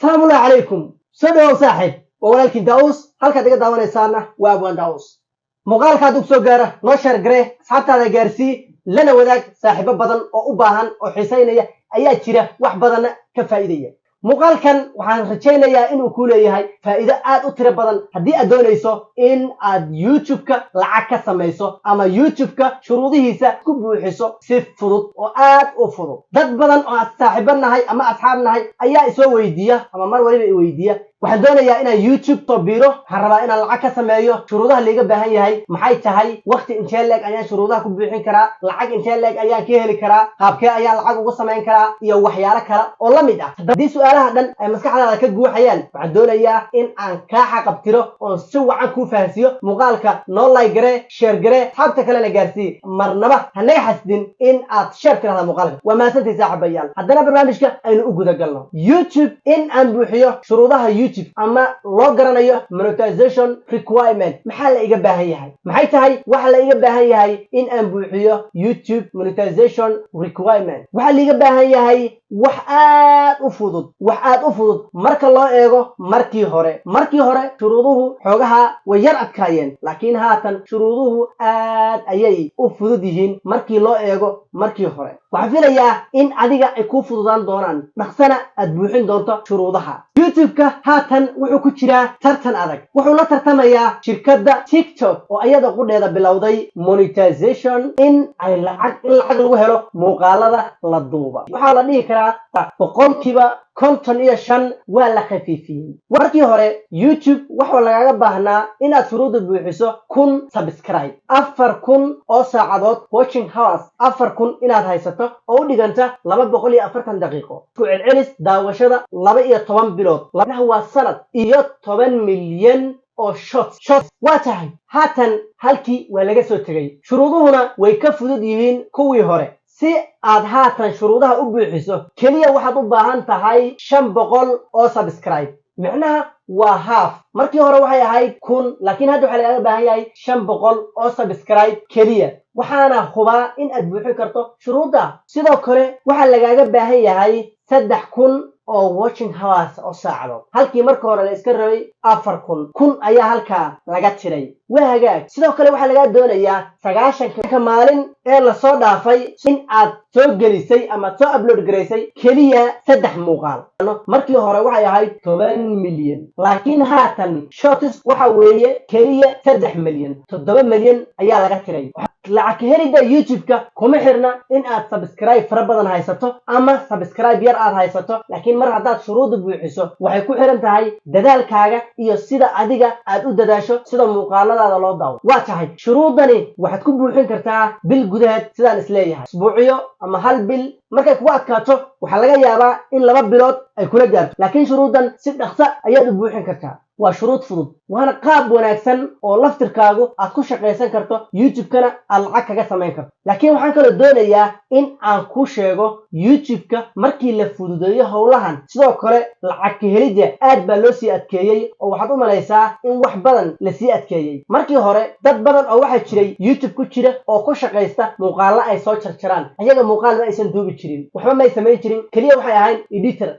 السلام الله عليكم سلام صاحب ولكن داوس halka diga daawanaysaana waa abwan daawus muuqaalka aad u soo gaara noo share garee asxaabtaada gaarsii lana wadaag saaxiibo badan oo u baahan oo xiisaynaya ayaa jira wax badan ka faa'iideeya muuqaalkan waxaan rajaynayaa inuu ku leeyahay faa'iido aad u tiro badan haddii aad doonayso in aad YouTube-ka lacag ka samayso ama YouTube-ka shuruudihiisa ku buuxiso si fudud oo aad u fudud dad badan oo saaxiibo nahay ama asxaab nahay ayaa isoo weydiiya ama mar waliba i weydiiya waxaan doonayaa inaan YouTube tabiro waxaan rabaa inaan lacag ka sameeyo shuruudaha liiga baahan yahay maxay tahay waqti intee leeg ayaan shuruudaha ku buuxin karaa lacag intee leeg ayaan ka heli karaa qaabkee ayaan lacag ugu samayn karaa iyo waxyaalo kale oo la mid ah haddii su'aalaha dhan ay maskaxdaada ka guuxayaan waxaan doonayaa in aan kaa xaqabtiro oo si wacan kuu fahansiiyo muuqaalka noo like garee share garee asxaabta kalena gaarsii marnaba hanaga xasdin in aad share tirahda muuqaalka waa mahadsantahay saaxiibayaal haddana barnaamijka aynu u guda galno YouTube in aan buuxiyo shuruudaha YouTube ama loo garanayo monetization requirement maxaa la iga baahan yahay maxay tahay waxa la iga baahan yahay in aan buuxiyo YouTube monetization requirement waxa la iga baahan yahay wax aad u fudud marka loo eego markii hore shuruuduhu xogaha way yar adkaayeen laakiin haatan shuruuduhu aad ayay u fudud yihiin markii loo eego markii hore waxaan filayaa in adiga ay ku fududaan doonaan dhaqsana aad buuxin doonto shuruudaha YouTube-ka haatan wuxuu ku jiraa tartan adag wuxuu la tartamayaa shirkadda TikTok oo iyada qudheeda bilowday monetization in lacag lagu helo muuqaalada la duuba waxaa la dhihi karaa boqolkiiba 55 waa la khafiifiyey markii hore YouTube waxa lagaga baahnaa inaad shuruudo buuxiso 1000 subscribe 4000 oo saacadood watching hours 4000 inaad haysato oo u dhiganta 240 daqiiqo ku celcelis daawashada 12 bilood labnaha waa sanad iyo 10 milyan oo shots waa tahay haatan halkii waa laga soo tagay shuruuduhuna way ka fudud yihiin kuwii hore si aad haatan shuruudaha u buuxiso kaliya waxaad u baahan tahay 500 oo subscribe macnaha waa half markii hore waxay ahayd 1000 laakiin hadda waxa laga baahan yahay 500 oo subscribe kaliya waxaana hubaa in aad buuxin karto shuruuda sidoo kale waxa lagaaga baahan yahay 3000 oo watching hours oo saacadood halkii markii hore la iska rabay 4000 ayaa halka laga tiray waa hagaag sidoo kale waxa laga doonayaa 90 maalin ee la soo dhaafay in aad soo gelisay ama soo upload gareysay kaliya 3 muuqaal markii hore waxay ahayd 10 milyan laakiin haatan shots waxa weeye kaliya 3 milyan 7 milyan ayaa laga tiray lacag helida YouTube-ka kuma xirna in aad subscribe fara badan haysato ama subscribe yar aad haysato laakiin mar haddaad shuruudo buuxiso waxay ku xiran tahay dadaalkaaga iyo sida adiga aad u dadaasho sida muuqaaladaada loo daawo waa tahay shuruudani waxaad ku buuxin kartaa bil gudaheed sidaan isleeyahay isbuuciyo ama hal bil markay kugu adkaato waxaa laga yaabaa in 2 bilood ay kula gaarto laakiin shuruudan si dhaqso ayaad u buuxin kartaa waa shuruud fudud waana qaab wanaagsan oo laftirkaagu aad ku shaqaysan karto YouTube-kana aad lacag kaga samayn karto laakiin waxaan kaloo doonayaa in aan ku sheego YouTube-ka markii la fududeeyo howlahan sidoo kale lacag ka helidda aad baa loo sii adkeeyay oo waxaad u malaysaa in wax badan la sii adkeeyay markii hore dad badan oo waxa jiray YouTube ku jira oo ku shaqaysta muuqaalo ay soo jarjaraan ayaga muuqaalada aysan duubi jirin waxba ma ay samayn jirin kaliya waxay ahayn editor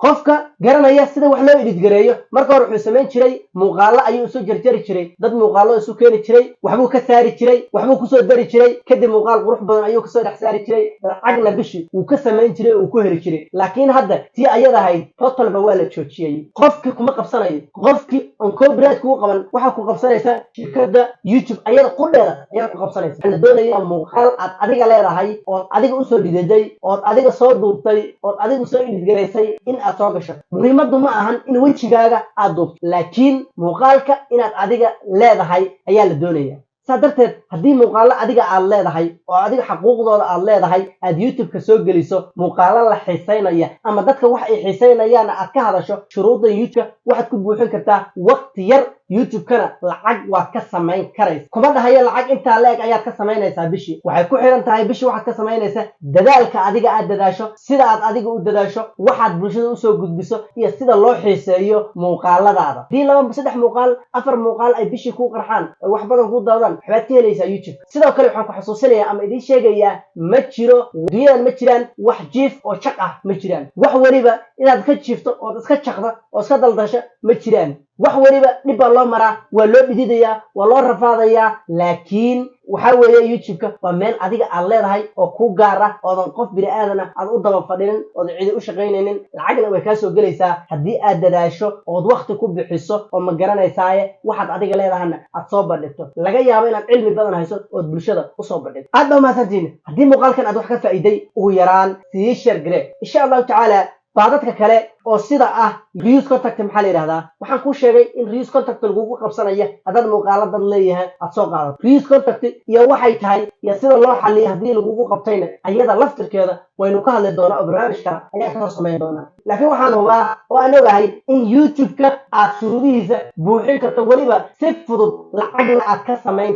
qofka garanaya sida wax loo edit gareeyo marka hore wuxuu samayn jiray muuqaalo ayuu soo jarjari jiray dad muuqaalo isu keeni jiray waxbuu ka saari jiray waxbuu ku soo dari jiray kadib muuqaal qurux badan ayuu ka soo dhex saari jiray lacagna bishi uu ka samayn jiray oo ku heli jiray laakiin hadda tii ayada ahayd totalba waa la joojiyay qofkii kuma qabsanayo qofkii on copyright kugu qaban waxa ku qabsanaysa shirkadda YouTube ayada qudheeda ayaa ku qabsanaysa la doonayaa muuqaal aad adiga leedahay oo adiga u soo dhiday oo adiga soo duubtay oo adiga soo edit gareysay in soo gasho muhiimadu ma ahan in wajigaaga aad duubto laakiin muuqaalka inaad adiga leedahay ayaa la doonayaa sadarteed haddii muuqaalo adiga aad leedahay oo adiga xaquuqdooda aad leedahay aad YouTube-ka soo geliso muuqaalo la xiisaynaya ama dadka wax ay xiisaynayaan aad ka hadasho shuruuda YouTube waxaad ku buuxin kartaa waqti yar youtube kana lacag waad ka samayn karaysaa kuma dhahayo lacag intaa leeg ayaad ka samaynaysaa bishii waxay ku xiran tahay bishii waxaad ka samaynaysaa dadaalka adiga aad dadaasho sida aad adiga u dadaasho waxaad bulshada u soo gudbiso iyo sida loo xiiseeyo muuqaaladaada hadii 2-3 muuqaal 4 muuqaal ay bishii ku qarxaan wax badan ku dawdaan waxaad ka helaysaa youtube sidoo kale waxaan ku xasuusinayaa ama idin sheegayaa ma jiro dunyadan ma jiraan wax jiif oo shaq ah ma jiraan wax waliba inaad ka jiifto oo iska shaqdo oo iska daldasho ma jiraan wax waliba dhib baa loo maraa waa loo dhididayaa waa loo rafaadayaa laakiin waxa weeye youtube-ka waa meel adiga aad leedahay oo ku gaar ah oodan qof bini aadan ah aad u daba fadhinin oodan cidi u shaqaynaynin lacagna way kaa soo gelaysaa haddii aad dadaasho ood waqti ku bixiso oo ma garanaysaaye waxaad adiga leedahana aad soo bandhigto laga yaabo inaad cilmi badan hayso ood bulshada usoo bandhigto aad baa mahadsantiin haddii muuqaalkan aad wax ka faa'iiday ugu yaraan sii share garee insha allahu tacaala baadadka kale oo sida ah reuse contact maxaa la yiraahdaa waxaan ku sheegay in reuse contact lagu qabsanayo hadad muuqaalada leeyahay aad soo qaadato reuse contact iyo waxay tahay iyo sida loo xalliyo hadii lagu qabtayna ayada laftirkeeda waynu ka hadli doonaa barnaamijka ayaa ka sameyn doonaa laakiin waxaan hubaa oo aan ogahay in youtube-ka aad shuruudihiisa buuxin karto waliba si fudud lacagna aad ka samayn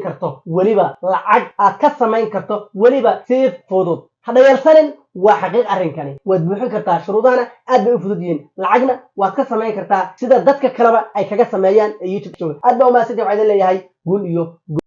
karto waliba si fudud هذا يلسن وحقيقة أرنكني وتبوحين كرتا شروطنا أدب فدودين لعجنا واتكسر كرتا سيدا دتك كلامه أي كجسر مليان يوتيوب شو أدب وما سيدي وعيد اللي هاي قول يو